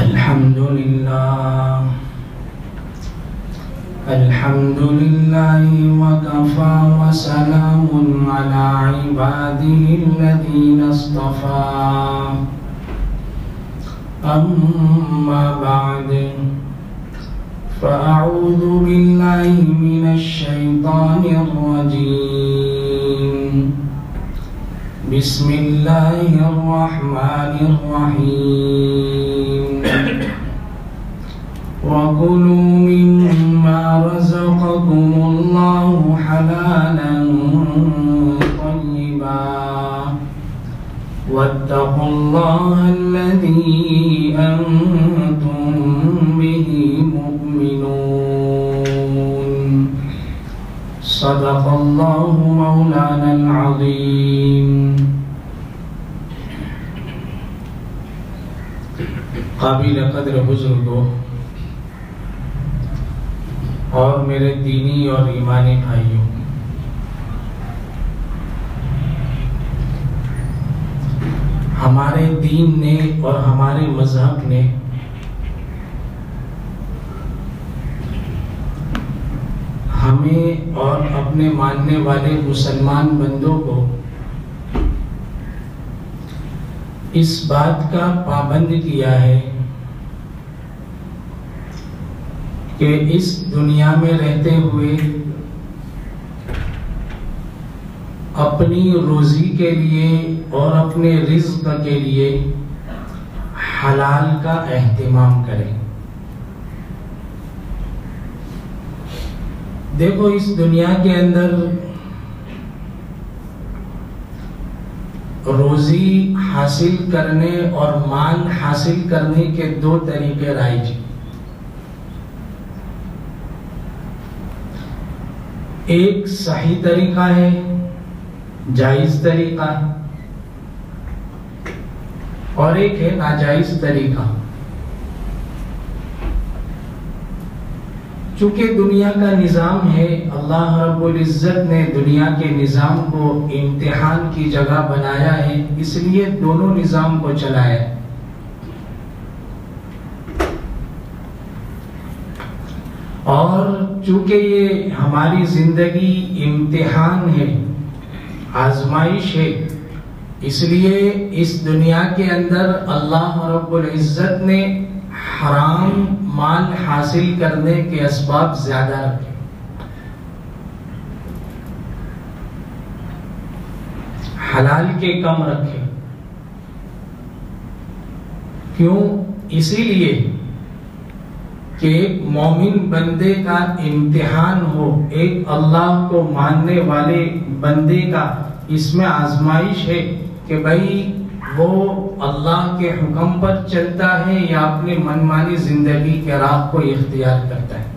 الحمد لله وكفى وسلام على عباده الذين اصطفى أما بعد فأعوذ بالله من الشيطان الرجيم بسم الله الرحمن الرحيم وكلوا مما رزقكم الله حلالا طيبا واتقوا الله الذي أنتم به مؤمنون صدق الله مولانا العظيم. قابل قدر بزرگوں اور میرے دینی اور ایمانی بھائیوں، ہمارے دین نے اور ہمارے مذہب نے ہمیں اور اپنے ماننے والے مسلمان بندوں کو اس بات کا پابند کیا ہے کہ اس دنیا میں رہتے ہوئے اپنی روزی کے لیے اور اپنے رزق کے لیے حلال کا اہتمام کریں. دیکھو، اس دنیا کے اندر روزی حاصل کرنے اور مال حاصل کرنے کے دو طریقے رائج ہیں. ایک صحیح طریقہ ہے، جائز طریقہ ہے، اور ایک ہے ناجائز طریقہ. چونکہ دنیا کا نظام ہے، اللہ رب العزت نے دنیا کے نظام کو امتحان کی جگہ بنایا ہے، اس لیے دونوں نظام کو چلایا ہے. اور چونکہ یہ ہماری زندگی امتحان ہے، آزمائش ہے، اس لیے اس دنیا کے اندر اللہ رب العزت نے حرام مال حاصل کرنے کے اسباب زیادہ رکھے. حلال کے کم رکھے. کیوں؟ اسی لیے کہ ایک مومن بندے کا امتحان ہو، ایک اللہ کو ماننے والے بندے کا اس میں آزمائش ہے کہ بھائی وہ اللہ کے حکم پر چلتا ہے یا اپنی منمانی زندگی کے راہ کو اختیار کرتا ہے.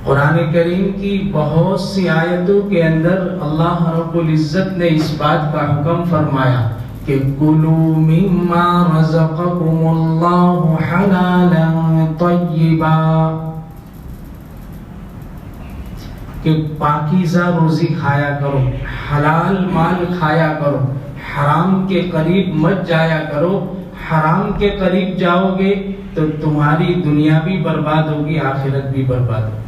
قرآن کریم کی بہت سی آیتوں کے اندر اللہ رب العزت نے اس بات کا حکم فرمایا کہ کلوا مما رزقکم اللہ حلالا طیبا، کہ پاکیزہ روزی کھایا کرو، حلال مال کھایا کرو، حرام کے قریب مت جایا کرو. حرام کے قریب جاؤ گے تو تمہاری دنیا بھی برباد ہوگی، آخرت بھی برباد ہوگی.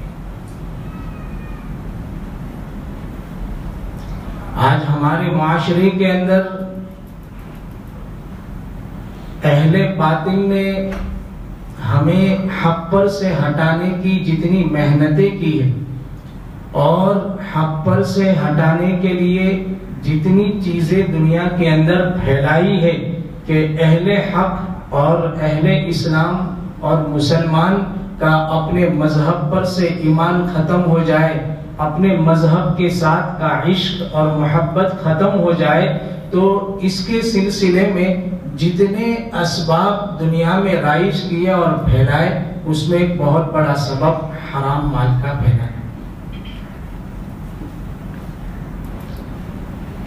آج ہمارے معاشرے کے اندر اہل باطل نے ہمیں حق پر سے ہٹانے کی جتنی محنتیں کی ہیں اور حق پر سے ہٹانے کے لیے جتنی چیزیں دنیا کے اندر پھیلائی ہے کہ اہل حق اور اہل اسلام اور مسلمان کا اپنے مذہب پر سے ایمان ختم ہو جائے، اپنے مذہب کے ساتھ کا عشق اور محبت ختم ہو جائے، تو اس کے سلسلے میں جتنے اسباب دنیا میں رائج کیے اور پھیلائے، اس میں ایک بہت بڑا سبب حرام مال کا پھیلانا.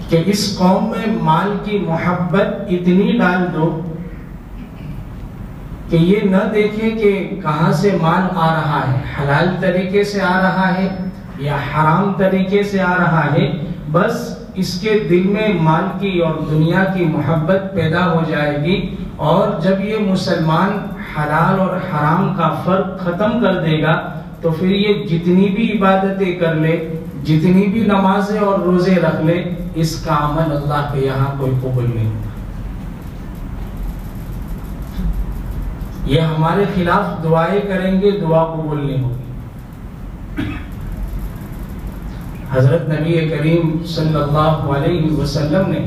کہ اس قوم میں مال کی محبت اتنی ڈال دو کہ یہ نہ دیکھیں کہ کہاں سے مال آ رہا ہے، حلال طریقے سے آ رہا ہے یا حرام طریقے سے آ رہا ہے، بس اس کے دل میں مال کی اور دنیا کی محبت پیدا ہو جائے گی، اور جب یہ مسلمان حلال اور حرام کا فرق ختم کر دے گا تو پھر یہ جتنی بھی عبادتیں کر لے، جتنی بھی نمازیں اور روزے رکھ لے، اس کا عمل اللہ کے یہاں کوئی قبول نہیں ہوگا۔ یہ ہمارے خلاف دعائیں کریں گے، دعا قبول نہیں ہوگی۔ حضرت نبی کریم صلی اللہ علیہ وسلم نے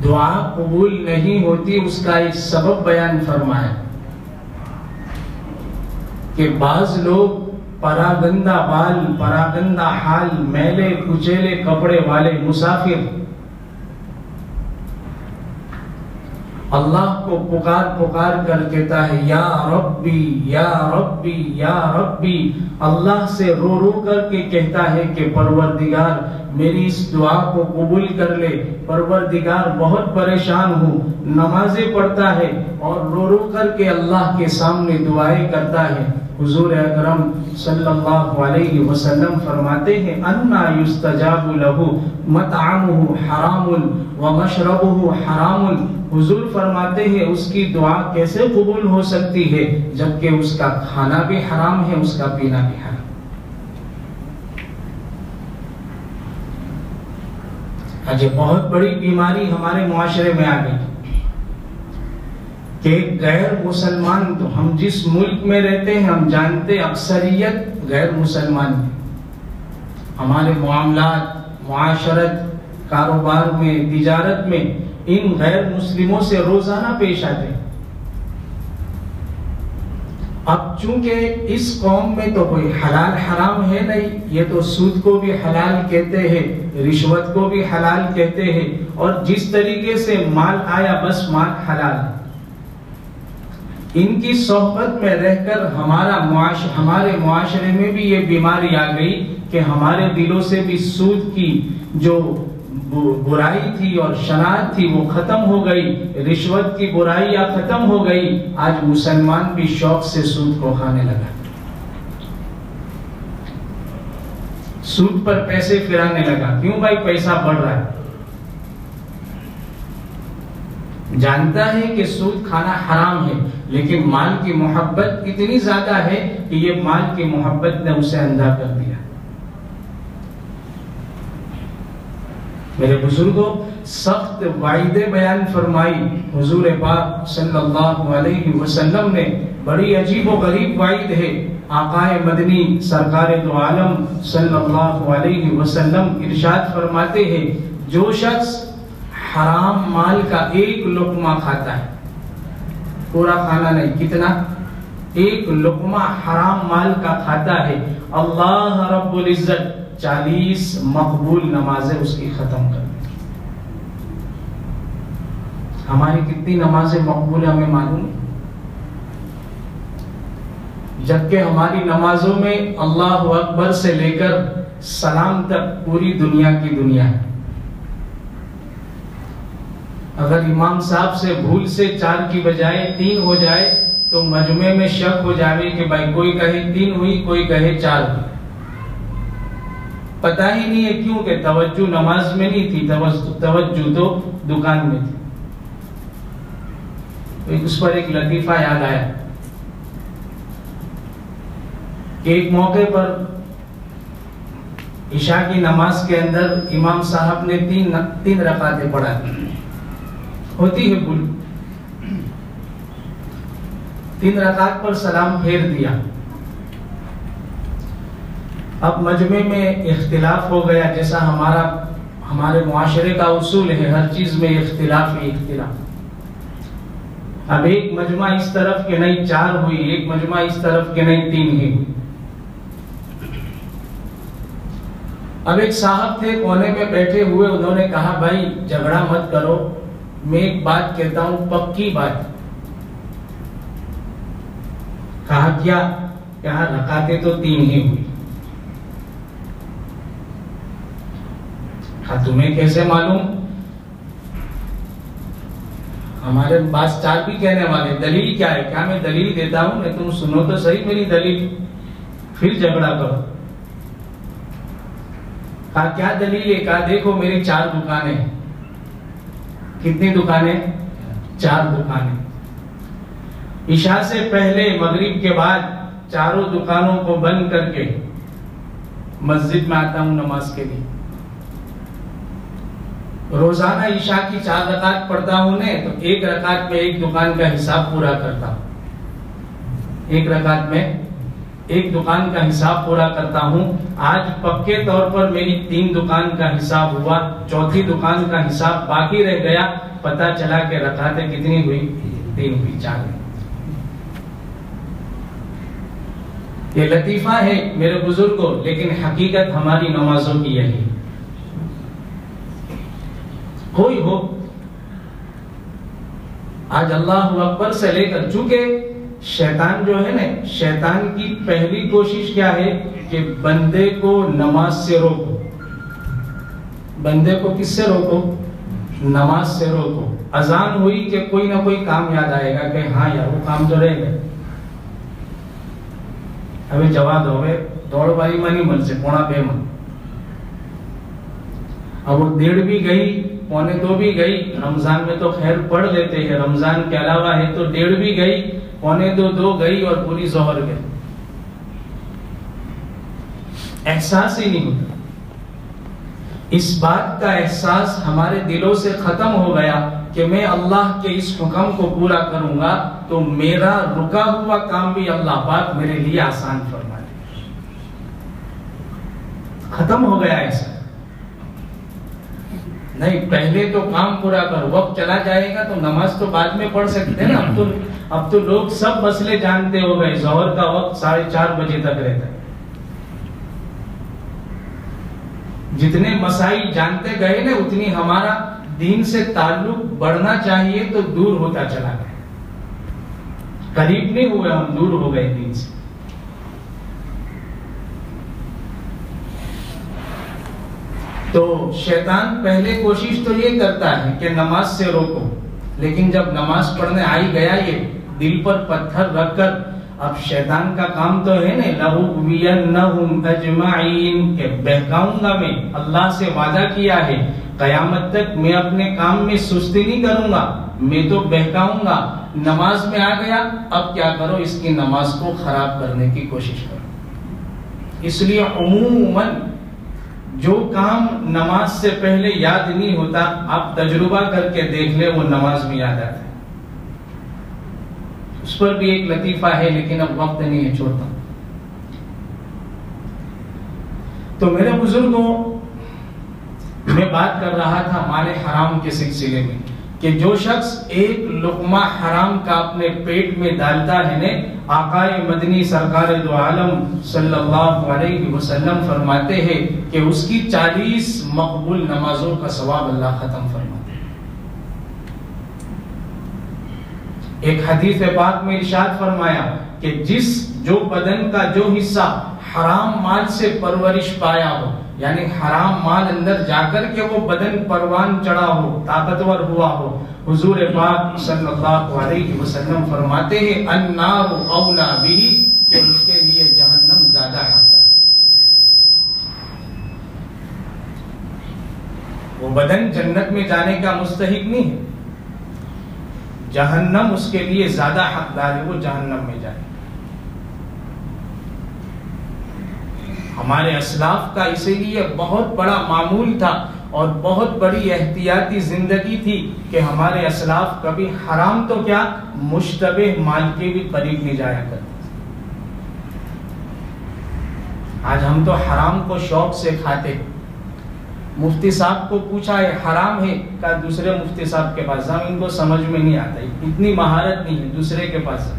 دعا قبول نہیں ہوتی اس کا ایک سبب بیان فرمایا کہ بعض لوگ پراگندہ بال، پراگندہ حال، میلے کچیلے کپڑے والے مسافر اللہ کو پکار پکار کر کہتا ہے یا ربی یا ربی یا ربی، اللہ سے رو رو کر کے کہتا ہے کہ پروردگار میری اس دعا کو قبول کر لے، پروردگار بہت پریشان ہوں، نمازیں پڑھتا ہے اور رو رو کر کے اللہ کے سامنے دعائیں کرتا ہے۔ حضور اکرم صلی اللہ علیہ وسلم فرماتے ہیں انا یستجاب لہ مطعمہ حرام ومشربہ حرام، حضور فرماتے ہیں اس کی دعا کیسے قبول ہو سکتی ہے جبکہ اس کا کھانا بھی حرام ہے، اس کا پینا بھی حرام۔ آج یہ بہت بڑی بیماری ہمارے معاشرے میں آ گئی کہ غیر مسلمان، تو ہم جس ملک میں رہتے ہیں ہم جانتے اکثریت غیر مسلمان ہیں، ہمارے معاملات، معاشرت، کاروبار میں، تجارت میں ان غیر مسلموں سے روزانہ پیش آتے ہیں۔ اب چونکہ اس قوم میں تو کوئی حلال حرام ہے نہیں، یہ تو سود کو بھی حلال کہتے ہیں، رشوت کو بھی حلال کہتے ہیں، اور جس طریقے سے مال آیا بس مال حلال ہے۔ ان کی صحبت میں رہ کر ہمارے معاشرے میں بھی یہ بیماری آ گئی کہ ہمارے دلوں سے بھی سود کی جو برائی تھی اور شناعت تھی وہ ختم ہو گئی، رشوت کی برائیاں ختم ہو گئی، آج مسلمان بھی شوق سے سود کو کھانے لگا، سود پر پیسے پھرانے لگا۔ کیوں بھائی؟ پیسہ بڑھ رہا ہے، جانتا ہے کہ سود کھانا حرام ہے لیکن مال کی محبت اتنی زیادہ ہے کہ یہ مال کی محبت نے اسے اندھا کر دیا۔ میرے بزرگوں، سخت وعیدیں بیان فرمائی حضور پاک صلی اللہ علیہ وسلم نے، بڑی عجیب و غریب وعید ہے۔ آقائے مدنی سرکار دو عالم صلی اللہ علیہ وسلم ارشاد فرماتے ہیں جو شخص حرام مال کا ایک لقمہ کھاتا ہے، پورا کھانا نہیں، کتنا؟ ایک لقمہ حرام مال کا کھاتا ہے، اللہ رب العزت 40 مقبول نمازیں اس کی ختم کر دی۔ ہماری کتنی نمازیں مقبول ہیں ہمیں معلوم ہے، جبکہ ہماری نمازوں میں اللہ اکبر سے لے کر سلام تک پوری دنیا کی دنیا ہے۔ اگر امام صاحب سے بھول سے 4 کی بجائے 3 ہو جائے تو مجمع میں شک ہو جائے کہ بھائی کوئی کہے 3 ہوئی، کوئی کہے 4 ہوئی، پتہ ہی نہیں ہے کیوں کہ توجہ نماز میں نہیں تھی، توجہ تو دکان میں تھی۔ اس پر ایک لطیفہ یاد آیا کہ ایک موقع پر عشاء کی نماز کے اندر امام صاحب نے 3 رکعتیں پڑھا، ہوتی ہے بھول، 3 رکعت پر سلام پھیر دیا۔ اب مجمع میں اختلاف ہو گیا، جیسا ہمارے معاشرے کا اصول ہے، ہر چیز میں اختلاف ہی اختلاف۔ اب ایک مجمع اس طرف کہ نہیں 4 ہوئی، ایک مجمع اس طرف کہ نہیں 3 ہی ہوئی۔ اب ایک صاحب تھے کونے میں بیٹھے ہوئے، انہوں نے کہا بھائی جھگڑا مت کرو، میں ایک بات کہتا ہوں، پکی بات۔ کہا کیا؟ کہا رکعتیں تو 3 ہی ہوئی۔ کہا تمہیں کیسے معلوم؟ ہمارے پاس 4 بھی کہنے والے، دلیل کیا ہے؟ کیا میں دلیل دیتا ہوں؟ میں تم سنو تو صحیح میری دلیل، پھر جھگڑا کرو۔ کہا کیا دلیل ہے؟ کہا دیکھو میری 4 دکانیں ہیں. کتنی دکانیں؟ 4 دکانیں. عشاء سے پہلے مغرب کے بعد چاروں دکانوں کو بند کر کے مسجد میں آتا ہوں نماز کے لیے. روزانہ عشاء کی 4 رکعت پڑھتا ہوں نے تو 1 رکعت میں 1 دکان کا حساب پورا کرتا ہوں. 1 رکعت میں 1 دکان کا حساب پورا کرتا ہوں. آج پکے طور پر میری 3 دکان کا حساب ہوا. 4تھی دکان کا حساب باقی رہ گیا. پتا چلا کہ رکعتیں کتنی ہوئی؟ 3 ہوئی. 4 ہوئی. یہ لطیفہ ہے میرے بزرگوں، لیکن حقیقت ہماری نمازوں کی یہی. کوئی ہو آج اللہ اکبر سے لے کر، چونکہ شیطان جو ہے نا، شیطان کی پہلی کوشش کیا ہے کہ بندے کو نماز سے روکو. بندے کو کس سے روکو؟ نماز سے روکو. اذان ہوئی کہ کوئی نہ کوئی کام یاد آئے گا کہ ہاں یار وہ کام تو رہ گئے، ابھی جواب ہوئے دوڑ بائی منی من سے 1:45. اب وہ 1:30 بھی گئی، 1:45 بھی گئی. رمضان میں تو خیر پڑھ لیتے ہیں، رمضان کے علاوہ ہے تو 1:30 بھی گئی، 1:45 2 گئی اور پوری ظہر گئی. احساس ہی نہیں ہوتا. اس بات کا احساس ہمارے دلوں سے ختم ہو گیا کہ میں اللہ کے اس حکم کو پورا کروں گا تو میرا رکا ہوا کام بھی اللہ پاک میرے لیے آسان فرما دے. ختم ہو گیا ایسا. نہیں، پہلے تو کام پورا کر، وقت چلا جائے گا تو نماز تو بعد میں پڑھ سکتے ہیں نا. اب تو لوگ سب مسئلے جانتے ہو گئے. ظہر کا وقت 4:30 بجے تک رہتا ہے. جتنے مسائل جانتے گئے نا اتنی ہمارا دین سے تعلق بڑھنا چاہیے تو دور ہوتا چلا گیا. قریب نہیں ہوئے ہم، دور ہو گئے دین سے. تو شیطان پہلے کوشش تو یہ کرتا ہے کہ نماز سے روکو، لیکن جب نماز پڑھنے آئی گیا یہ دل پر پتھر رکھ کر، اب شیطان کا کام تو ہے نا لَأُغْوِيَنَّهُمْ أَجْمَعِينَ کہ بہکاؤں گا میں. اللہ سے وعدہ کیا ہے قیامت تک میں اپنے کام میں سستی نہیں کروں گا، میں تو بہکاؤں گا. نماز میں آ گیا، اب کیا کرو؟ اس کی نماز کو خراب کرنے کی کوشش کرو. اس لیے عموماً جو کام نماز سے پہلے یاد نہیں ہوتا، آپ تجربہ کر کے دیکھ لیں، وہ نماز میں یاد آتا ہے. اس پر بھی ایک لطیفہ ہے لیکن اب وقت نہیں ہے، چھوڑتا ہوں. تو میرے بزرگوں، میں بات کر رہا تھا مال حرام کے سلسلے میں کہ جو شخص ایک لقمہ حرام کا اپنے پیٹ میں ڈالتا ہے نے، آقائے مدنی سرکار دو عالم صلی اللہ علیہ وسلم فرماتے ہیں کہ اس کی 40 مقبول نمازوں کا ثواب اللہ ختم فرماتے ہیں. ایک حدیث پاک میں ارشاد فرمایا کہ جو بدن کا جو حصہ حرام مال سے پرورش پایا ہو، یعنی حرام مال اندر جا کر کے وہ بدن پروان چڑھا ہو، طاقتور ہوا ہو، حضور پاک صلی اللہ علیہ وسلم فرماتے ہیں النار اولا بھی، کہ اس کے لیے جہنم زیادہ حقدار ہے. وہ بدن جنت میں جانے کا مستحق نہیں ہے، جہنم اس کے لیے زیادہ حقدار ہے، وہ جہنم میں جائے. ہمارے اسلاف کا اسی لیے بہت بڑا معمول تھا اور بہت بڑی احتیاطی زندگی تھی کہ ہمارے اسلاف کبھی حرام تو کیا مشتبہ مال کے بھی قریب نہیں جایا کرتے. آج ہم تو حرام کو شوق سے کھاتے. مفتی صاحب کو پوچھا ہے حرام ہے، کہا دوسرے مفتی صاحب کے پاس جاؤ، ان کو سمجھ میں نہیں آتا، اتنی مہارت نہیں ہے، دوسرے کے پاس.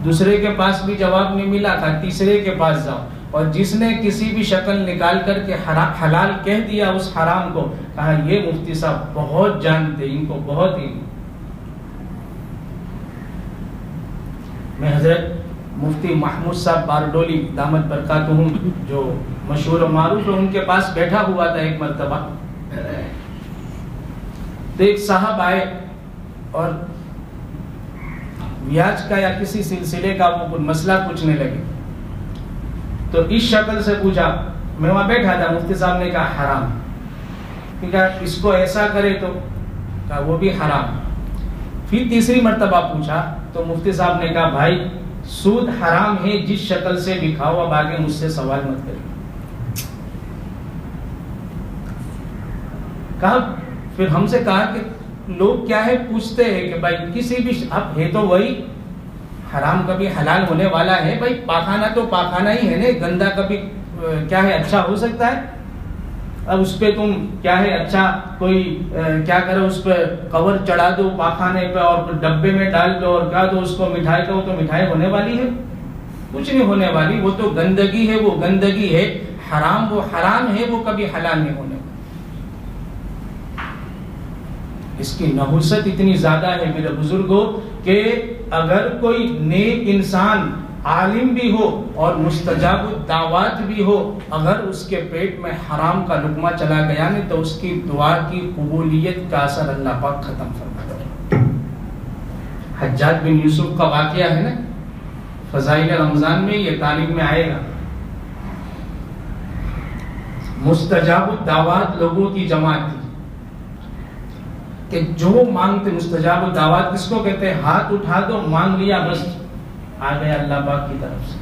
دوسرے کے پاس بھی جواب نہیں ملا، تھا تیسرے کے پاس جاؤ، اور جس نے کسی بھی شکل نکال کر کے حلال کہہ دیا اس حرام کو، کہا یہ مفتی صاحب بہت جانتے، ان کو بہت ہی. میں حضرت مفتی محمود صاحب باردولی دامت برکاتہم جو مشہور و معروف ہے، ان کے پاس بیٹھا ہوا تھا ایک مرتبہ. تو ایک صاحب آئے اور بیاج کا یا کسی سلسلے کا وہ مسئلہ پوچھنے لگے. تو اس شکل سے پوچھا، میں وہاں بیٹھا تھا، مفتی صاحب نے کہا حرام، کہا اس کو ایسا کرے تو کہا وہ بھی حرام۔ پھر تیسری مرتبہ پوچھا تو مفتی صاحب نے کہا بھائی سود حرام ہے جس شکل سے بھی کھاؤ، اب آگے مجھ سے سوال مت کریں۔ کہا پھر ہم سے کہا کہ لوگ کیا ہے پوچھتے ہیں کہ بھائی کسی بھی اب ہے تو وہی حرام کبھی حلال ہونے والا ہے، بھائی پاخانہ تو پاخانہ ہی ہے نا، گندا کبھی کیا ہے اچھا ہو سکتا ہے؟ اب اس پہ تم کیا ہے اچھا کوئی کیا کرو، اس پہ کور چڑھا دو پاخانے پہ اور ڈبے میں ڈال دو اور کیا دو اس کو مٹھائی کا، تو مٹھائی ہونے والی ہے؟ کچھ نہیں ہونے والی، وہ تو گندگی ہے، وہ گندگی ہے۔ حرام وہ حرام ہے، وہ کبھی حلال نہیں ہونے والی۔ اس کی نحوست اتنی زیادہ ہے میرے بزرگوں کہ اگر کوئی نیک انسان عالم بھی ہو اور مستجاب الدعوات بھی ہو، اگر اس کے پیٹ میں حرام کا لقمہ چلا گیا نہیں تو اس کی دعا کی قبولیت کا اثر اللہ پاک ختم فرما دے۔ حجاج بن یوسف کا واقعہ ہے نا، فضائل رمضان میں یہ تعلیم میں آئے گا۔ مستجاب الدعوات لوگوں کی جماعت تھی کہ جو مانگتے، مستجاب الدعوات کس کو کہتے ہیں؟ ہاتھ اٹھا دو، مانگ لیا، بس آ گیا اللہ پاک کی طرف سے۔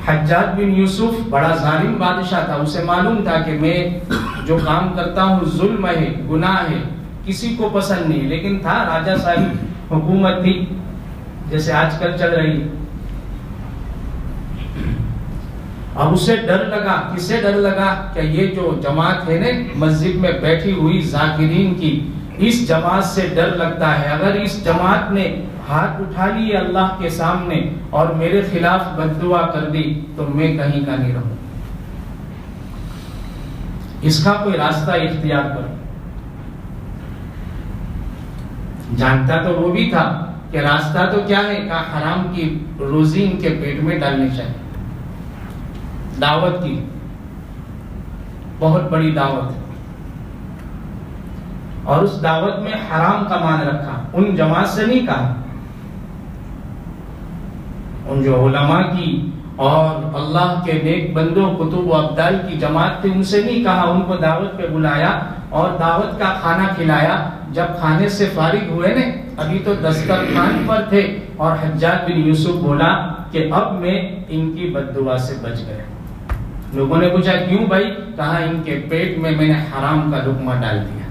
حجاج بن یوسف بڑا ظالم بادشاہ تھا، اسے معلوم تھا کہ میں جو کام کرتا ہوں ظلم ہے، گناہ ہے، کسی کو پسند نہیں، لیکن تھا راجہ صاحب حکومت تھی جیسے آج کل چل رہی۔ اب اسے ڈر لگا، کسے ڈر لگا کہ یہ جو جماعت ہے نا مسجد میں بیٹھی ہوئی ذاکرین کی، اس جماعت سے ڈر لگتا ہے، اگر اس جماعت نے ہاتھ اٹھا لیے اللہ کے سامنے اور میرے خلاف بد دعا کر دی تو میں کہیں کا نہیں رہوں، اس کا کوئی راستہ اختیار کروں۔ جانتا تو وہ بھی تھا کہ راستہ تو کیا ہے، کہ حرام کی روزی ان کے پیٹ میں ڈالنی چاہیے۔ دعوت کی بہت بڑی دعوت ہے اور اس دعوت میں حرام کا مان رکھا، ان جماعت سے نہیں کہا، ان جو علماء کی اور اللہ کے نیک بندوں کتب و ابدال کی جماعت تھی ان سے نہیں کہا، ان کو دعوت پہ بلایا اور دعوت کا کھانا کھلایا۔ جب کھانے سے فارغ ہوئے نا، ابھی تو دسترخوان پر تھے، اور حجاج بن یوسف بولا کہ اب میں ان کی بد دعا سے بچ گیا۔ لوگوں نے پوچھا کیوں بھائی؟ کہا ان کے پیٹ میں نے حرام کا لقمہ ڈال دیا۔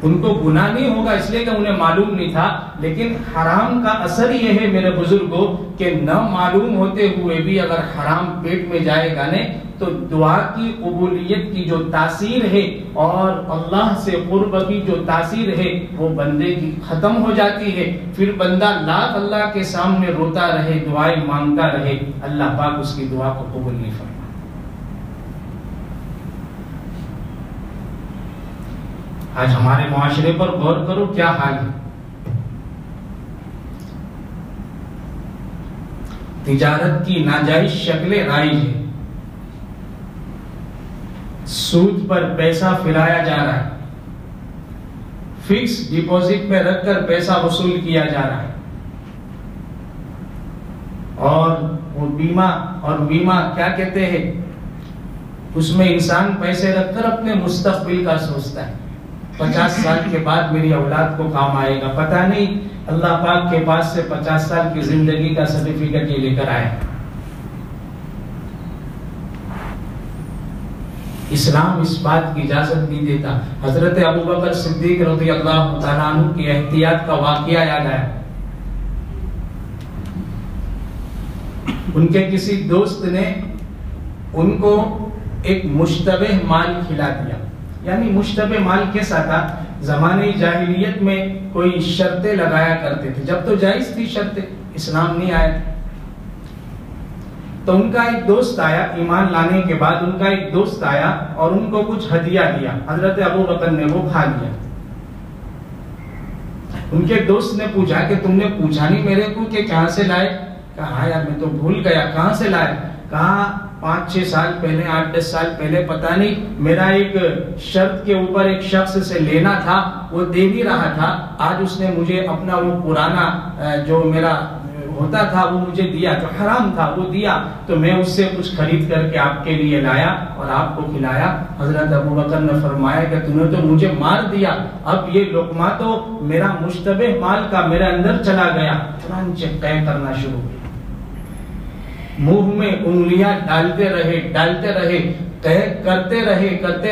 ان کو گناہ نہیں ہوگا اس لیے کہ انہیں معلوم نہیں تھا، لیکن حرام کا اثر یہ ہے میرے بزرگوں کہ نہ معلوم ہوتے ہوئے بھی اگر حرام پیٹ میں جائے گا نے تو دعا کی قبولیت کی جو تاثیر ہے اور اللہ سے قرب کی جو تاثیر ہے وہ بندے کی ختم ہو جاتی ہے۔ پھر بندہ لاکھ اللہ کے سامنے روتا رہے، دعائیں مانگتا رہے، اللہ پاک اس کی دعا کو قبول نہیں فرماتا۔ آج ہمارے معاشرے پر غور کرو کیا حال ہے۔ تجارت کی ناجائز شکلیں رائج ہیں، سود پر پیسہ پھیلایا جا رہا ہے، فکس ڈپوزٹ میں رکھ کر پیسہ وصول کیا جا رہا ہے، اور وہ بیمہ کیا کہتے ہیں، اس میں انسان پیسے رکھ کر اپنے مستقبل کا سوچتا ہے، 50 سال کے بعد میری اولاد کو کام آئے گا، پتہ نہیں اللہ پاک کے پاس سے 50 سال کی زندگی کا سرٹیفکیٹ یہ لے کر آئے۔ اسلام اس بات کی اجازت نہیں دیتا۔ حضرت ابوبکر صدیق رضی اللہ تعالیٰ عنہ کی احتیاط کا واقعہ یاد آیا۔ ان کے کسی دوست نے ان کو ایک مشتبہ مال کھلا دیا، یعنی مشتبہ مال کیسا تھا، زمانے جاہلیت میں کوئی شرطیں لگایا کرتے تھے، جب تو جائز تھی شرطیں، اسلام نہیں آیا تھا۔ تو ان کا ایک دوست آیا، ایمان لانے کے بعد ان کا ایک دوست آیا اور ان کو کچھ ہدیہ دیا، حضرت ابوبکر نے وہ کھا لیا۔ ان کے دوست نے پوچھا کہ تم نے پوچھا نہیں میرے کو کہ کہاں سے لائے؟ کہا یار میں تو بھول گیا، کہاں سے لائے؟ کہا 5-6 سال پہلے، 8-10 سال پہلے، پتہ نہیں میرا ایک شرط کے اوپر ایک شخص سے لینا تھا، وہ دے نہیں رہا تھا، آج اس نے مجھے اپنا وہ پرانا جو میرا ہوتا تھا وہ مجھے دیا، جو حرام تھا وہ دیا، تو میں اس سے کچھ خرید کر کے آپ کے لیے لایا اور آپ کو کھلایا۔ حضرت ابوبکر نے فرمایا کہ تم نے تو مجھے مار دیا، اب یہ لقمہ تو میرا مشتبہ مال کا میرے اندر چلا گیا۔ چنانچہ قے کرنا شروع کیا، منہ میں انگلیاں ڈالتے رہے، قے کرتے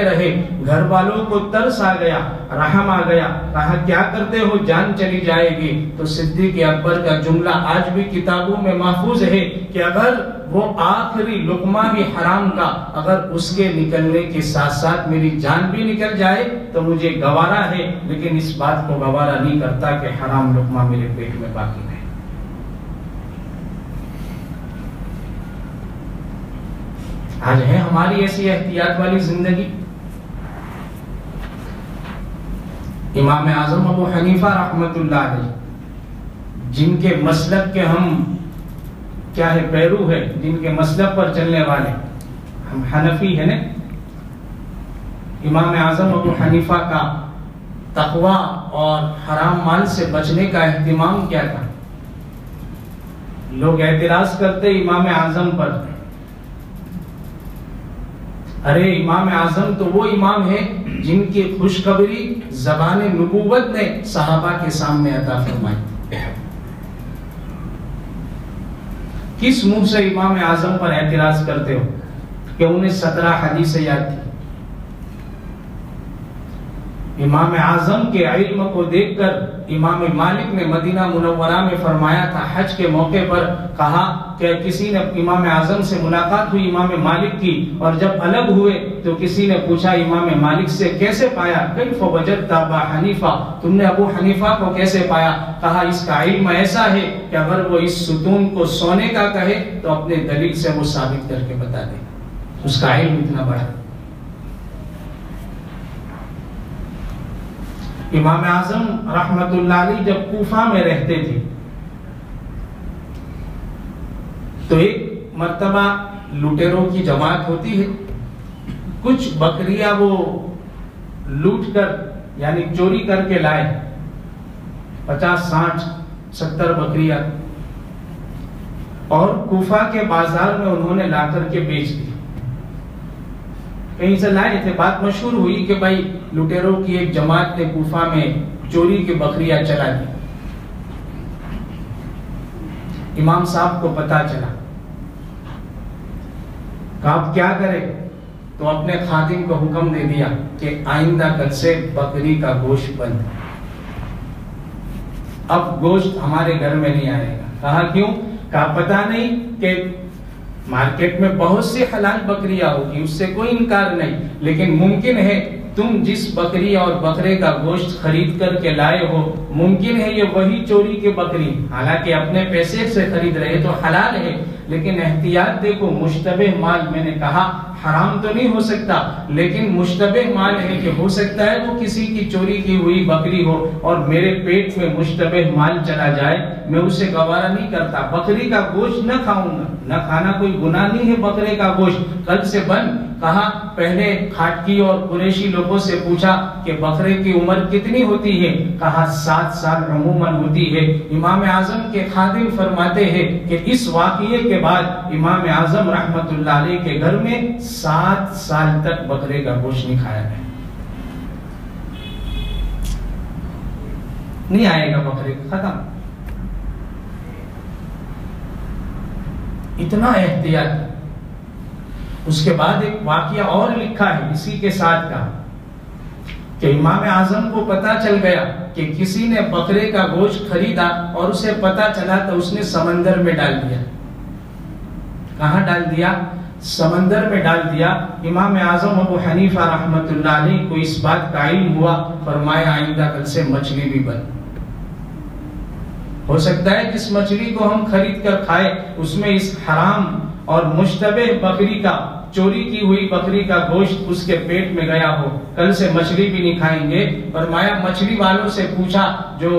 رہے۔ گھر والوں کو ترس آ گیا، رحم آ گیا، کہا کیا کرتے ہو، جان چلی جائے گی۔ تو صدیق اکبر کا جملہ آج بھی کتابوں میں محفوظ ہے کہ اگر وہ آخری لقمہ بھی حرام کا، اگر اس کے نکلنے کے ساتھ ساتھ میری جان بھی نکل جائے تو مجھے گوارا ہے، لیکن اس بات کو گوارا نہیں کرتا کہ حرام لقمہ میرے پیٹ میں باقی رہے۔ آج ہے ہماری ایسی احتیاط والی زندگی؟ امام اعظم ابو حنیفہ رحمت اللہ علیہ، جن کے مسلک کے ہم کیا ہے پیرو ہے، جن کے مسلک پر چلنے والے، ہم حنفی ہیں نا۔ امام اعظم ابو حنیفہ کا تقوی اور حرام مال سے بچنے کا اہتمام کیا تھا؟ لوگ اعتراض کرتے امام اعظم پر، ارے امام اعظم تو وہ امام ہے جن کی خوشخبری زبان نبوت نے صحابہ کے سامنے عطا فرمائی۔ کس منہ سے امام اعظم پر اعتراض کرتے ہو کہ انہیں 17 حدیثیں یاد تھی؟ امام اعظم کے علم کو دیکھ کر امام مالک نے مدینہ منورہ میں فرمایا تھا، حج کے موقع پر کہا کہ کسی نے امام اعظم سے ملاقات ہوئی امام مالک کی، اور جب الگ ہوئے تو کسی نے پوچھا امام مالک سے کیسے پایا، کیف وجدت ابا حنیفہ، تم نے ابو حنیفہ کو کیسے پایا؟ کہا اس کا علم ایسا ہے کہ اگر وہ اس ستون کو سونے کا کہے تو اپنے دلیل سے وہ ثابت کر کے بتا دے، اس کا علم اتنا بڑا۔ امام اعظم رحمت اللہ علیہ جب کوفہ میں رہتے تھے تو ایک مرتبہ لوٹیروں کی جماعت ہوتی ہے، کچھ بکریاں وہ لوٹ کر یعنی چوری کر کے لائے، 50 60 70 بکریاں، اور کوفہ کے بازار میں انہوں نے لا کر کے بیچ دی۔ کہیں سے لائے تھے، بات مشہور ہوئی کہ بھائی لوٹیروں کی ایک جماعت نے کوفہ میں چوری کی بکریاں چلا دی۔ امام صاحب کو پتا چلا، کہا اب کیا کرے؟ تو اپنے خادم کو حکم دے دیا کہ آئندہ کل سے بکری کا گوشت بند، اب گوشت ہمارے گھر میں نہیں آئے گا۔ کہا کیوں؟ کہا پتا نہیں کہ مارکیٹ میں بہت سی حلال بکریاں ہوگی، اس سے کوئی انکار نہیں، لیکن ممکن ہے تم جس بکری اور بکرے کا گوشت خرید کر کے لائے ہو، ممکن ہے یہ وہی چوری کی بکری، حالانکہ اپنے پیسے سے خرید رہے تو حلال ہے، لیکن احتیاط دیکھو، مشتبہ مال میں نے کہا حرام تو نہیں ہو سکتا، لیکن مشتبہ مال ہے کہ ہو سکتا ہے وہ کسی کی چوری کی ہوئی بکری ہو اور میرے پیٹ میں مشتبہ مال چلا جائے، میں اسے گوارا نہیں کرتا، بکری کا گوشت نہ کھاؤں گا، نہ کھانا کوئی گناہ نہیں ہے بکرے کا گوشت، کل سے بند۔ کہا پہلے کھاٹکی اور قریشی لوگوں سے پوچھا کہ بکرے کی عمر کتنی ہوتی ہے؟ کہا 7 سال عموماً ہوتی ہے۔ امام اعظم کے خادم فرماتے ہیں کہ اس واقعے کے بعد امام اعظم رحمت اللہ علیہ کے گھر میں 7 سال تک بکرے کا گوشت نہیں کھایا گیا، نہیں آئے گا بکرے، ختم۔ اتنا احتیاط۔ اس کے بعد ایک واقعہ اور لکھا ہے اسی کے ساتھ کا، کہ امام اعظم کو پتا چل گیا کہ کسی نے بکرے کا گوشت خریدا اور اسے پتا چلا تو اس نے سمندر میں ڈال دیا۔ کہاں ڈال دیا؟ سمندر میں ڈال دیا۔ امام اعظم ابو حنیفہ رحمت اللہ علیہ کو اس بات کا علم ہوا، فرمایا آئندہ کل سے مچھلی بھی بند۔ ہو سکتا ہے جس مچھلی کو ہم خرید کر کھائے اس میں اس حرام اور مشتبہ بکری کا، چوری کی ہوئی بکری کا گوشت اس کے پیٹ میں گیا ہو، کل سے مچھلی بھی نہیں کھائیں گے۔ فرمایا مچھلی والوں سے پوچھا، جو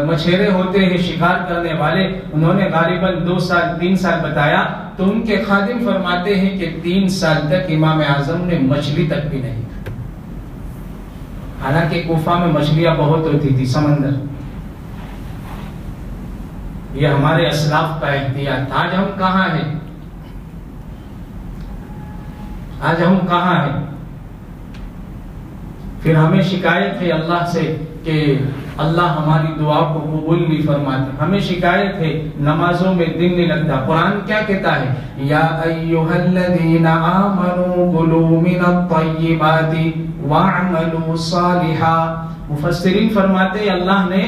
مچھیرے ہوتے ہیں شکار کرنے والے، انہوں نے غالباً 2 سال 3 سال بتایا، تو ان کے خادم فرماتے ہیں کہ 3 سال تک امام اعظم نے مچھلی تک بھی نہیں، حالانکہ کوفہ میں مچھلیاں بہت ہوتی تھی، سمندر۔ یہ ہمارے اسلاف کا احتیاط تھا. آج ہم کہاں ہیں؟ آج ہم کہاں ہیں؟ پھر ہمیں شکایت ہے اللہ سے کہ اللہ ہماری دعا کو قبول نہیں فرماتے. ہمیں شکایت ہے نمازوں میں دن نہیں لگتا. قرآن کیا کہتا ہے؟ یا ایھا الذین آمنوا کلوا من الطیبات واعملوا صالحا. مفسرین فرماتے ہیں اللہ نے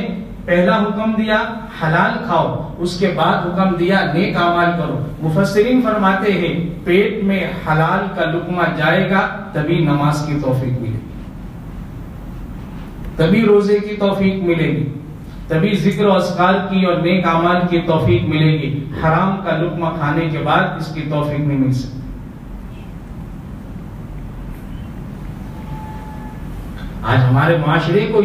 پہلا حکم دیا حلال کھاؤ، اس کے بعد حکم دیا نیک اعمال کرو. مفسرین فرماتے ہیں پیٹ میں حلال کا لقمہ جائے گا تبھی نماز کی توفیق ملے گی، تبھی روزے کی توفیق ملے گی، تبھی ذکر و اذکار کی اور نیک اعمال کی توفیق ملے گی. حرام کا لقمہ کھانے کے بعد اس کی توفیق نہیں مل سکتی. آج ہمارے معاشرے میں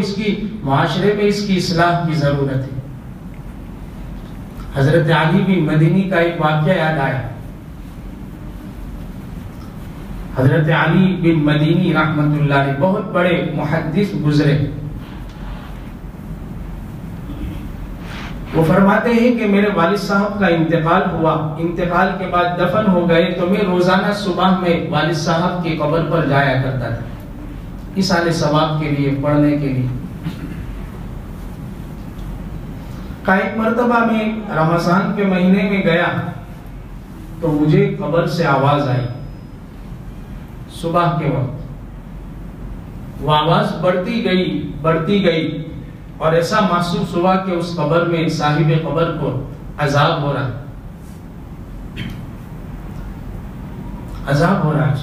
اس کی اصلاح کی ضرورت ہے. حضرت علی بن مدینی کا ایک واقعہ یاد آیا. حضرت علی بن مدینی رحمت اللہ علیہ بہت بڑے محدث گزرے. وہ فرماتے ہیں کہ میرے والد صاحب کا انتقال ہوا، انتقال کے بعد دفن ہو گئے تو میں روزانہ صبح میں والد صاحب کی قبر پر جایا کرتا تھا ایصال ثواب کے لیے، پڑھنے کے لیے. ایک مرتبہ میں رمضان کے مہینے میں گیا تو مجھے قبر سے آواز آئی صبح کے وقت. وہ آواز بڑھتی گئی اور ایسا محسوس ہوا کہ اس قبر میں صاحب قبر کو عذاب ہو رہا ہے.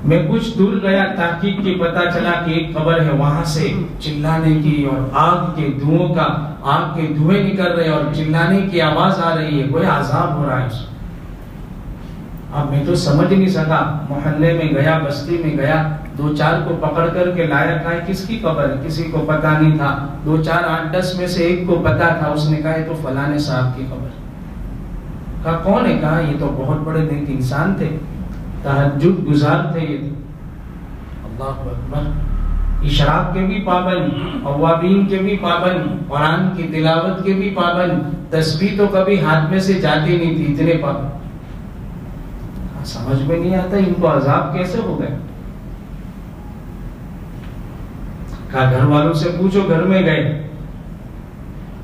میں کچھ دور گیا، تحقیق کی پتہ چلا کہ ایک قبر ہے، وہاں سے چلانے کی اور آگ کے دھوئیں نکل رہے اور چلانے کی آواز آ رہی ہے، کوئی عذاب ہو رہا ہے. اب میں تو سمجھ نہیں سکا. محلے میں گیا، بستی میں گیا، 2-4 کو پکڑ کر کے لایا. کہا کس کی قبر؟ کسی کو پتا نہیں تھا. 2-4 8-10 میں سے ایک کو پتا تھا. اس نے کہا یہ تو فلانے صاحب کی قبر. کہا کون ہے؟ کہا یہ تو بہت بڑے نیک انسان تھے، تہجد گزار تھے. یہ اللہ اکبر. اشراق کے بھی پابند، اوابین کے بھی پابند، قرآن کی تلاوت کے بھی پابند، تسبیح تو کبھی ہاتھ میں سے جاتی نہیں تھی، اتنے پابند. سمجھ میں نہیں آتا ان کو عذاب کیسے ہو گئے. کہا گھر والوں سے پوچھو. گھر میں گئے،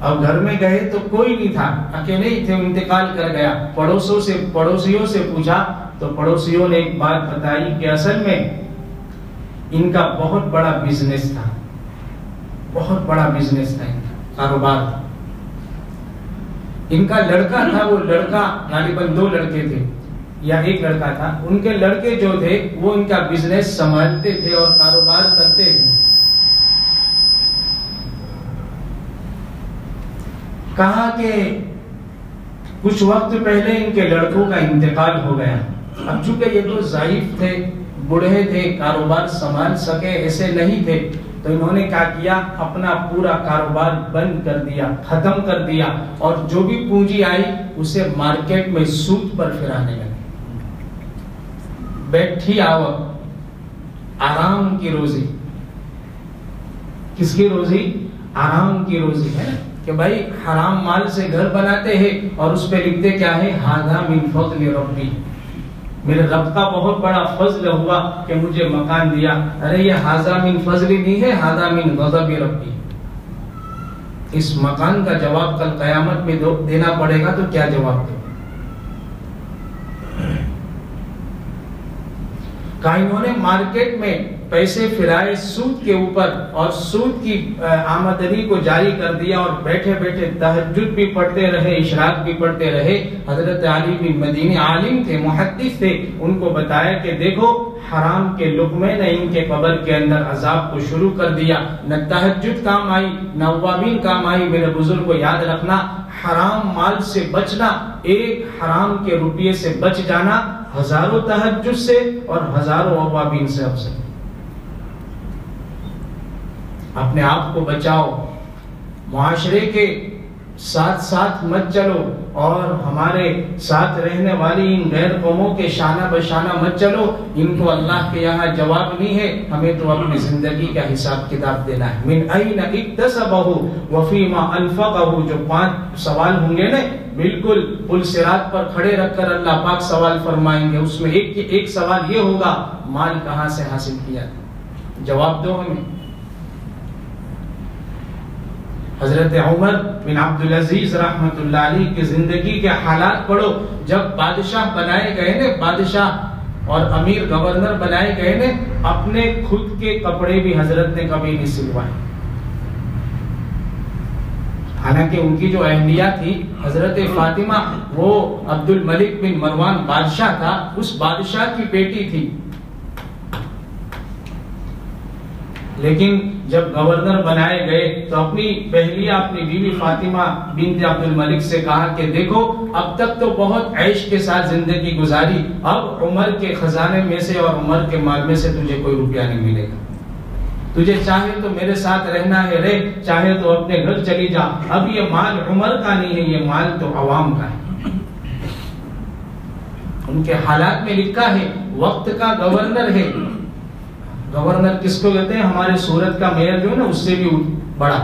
اب گھر میں گئے تو کوئی نہیں تھا، اکیلے ہی تھے، انتقال کر گیا. پڑوسیوں سے پوچھا تو پڑوسیوں نے ایک بات بتائی کہ اصل میں ان کا بہت بڑا بزنس تھا، بہت بڑا بزنس تھا، ان کا کاروبار تھا. ان کا لڑکا تھا، وہ لڑکا غالباً 2 لڑکے تھے یا ایک لڑکا تھا. ان کے لڑکے جو تھے وہ ان کا بزنس سنبھالتے تھے اور کاروبار کرتے تھے. کہا کہ کچھ وقت پہلے ان کے لڑکوں کا انتقال ہو گیا. اب چونکہ یہ تو ضعیف تھے، بوڑھے تھے، کاروبار سنبھال سکے ایسے نہیں تھے، تو انہوں نے کیا کیا، اپنا پورا کاروبار بند کر دیا، ختم کر دیا، اور جو بھی پونجی آئی اسے مارکیٹ میں سود پر پھرانے لگے. بیٹھی آوک، آرام کی روزی. کس کی روزی؟ آرام کی روزی ہے کہ بھائی حرام مال سے گھر بناتے ہیں اور اس پہ لکھتے کیا ہے، ھذا من فضل ربی، میرے رب کا بہت بڑا فضل ہوا کہ مجھے مکان دیا. ارے یہ ھذا من فضل نہیں ہے، ھذا من غضب ربی. اس مکان کا جواب کل قیامت میں دینا پڑے گا تو کیا جواب دے؟ انہوں نے مارکیٹ میں پیسے پھرائے سود کے اوپر اور سود کی آمدنی کو جاری کر دیا اور بیٹھے بیٹھے تہجد بھی پڑھتے رہے، اشراق بھی پڑھتے رہے. حضرت علی بن مدینی عالم تھے، محدث تھے. ان کو بتایا کہ دیکھو حرام کے لقمے نے ان کے قبر کے اندر عذاب کو شروع کر دیا. نہ تہجد کام آئی، نہ اوابین کام آئی. میرے بزرگ کو یاد رکھنا، حرام مال سے بچنا، ایک حرام کے روپیے سے بچ جانا ہزاروں تہجد سے اور ہزاروں اوابین سے افضل. اپنے آپ کو بچاؤ. معاشرے کے ساتھ ساتھ مت چلو، اور ہمارے ساتھ رہنے والی ان غیر قوموں کے شانہ بشانہ مت چلو، ان کو اللہ کے یہاں جواب نہیں ہے، ہمیں تو اپنی زندگی کا حساب کتاب دینا ہے۔ من این اکتسبہ وفیما انفقہ، جو 5 سوال ہوں گے نا، بالکل پل صراط پر کھڑے رکھ کر اللہ پاک سوال فرمائیں گے، اس میں ایک سوال یہ ہوگا، مال کہاں سے حاصل کیا، جواب دو ہمیں۔ حضرت عمر بن عبدالعزیز رحمت اللہ علیہ کی زندگی کے حالات پڑھو، جب بادشاہ بنائے گئے نے، بادشاہ اور امیر گورنر بنائے گئے نے، اپنے خود کے کپڑے بھی حضرت نے کبھی نہیں سلوائے۔ حالانکہ ان کی جو اہلیہ تھی حضرت فاطمہ، وہ عبد الملک بن مروان بادشاہ تھا، اس بادشاہ کی بیٹی تھی، لیکن جب گورنر بنائے گئے تو اپنی بہلیہ، اپنی بیوی فاطمہ بنت عبد الملک سے کہا کہ دیکھو، اب تک تو بہت عیش کے ساتھ زندگی گزاری، اب عمر کے خزانے میں سے اور عمر کے مال میں سے تجھے کوئی روپیہ نہیں ملے گا، تجھے چاہے تو میرے ساتھ رہنا ہے رہ، چاہے تو اپنے گھر چلی جا، اب یہ مال عمر کا نہیں ہے، یہ مال تو عوام کا ہے۔ ان کے حالات میں لکھا ہے، وقت کا گورنر ہے۔ گورنر کس کو کہتے ہیں؟ ہمارے سورت کا میئر جو ہے نا، اس سے بھی بڑا،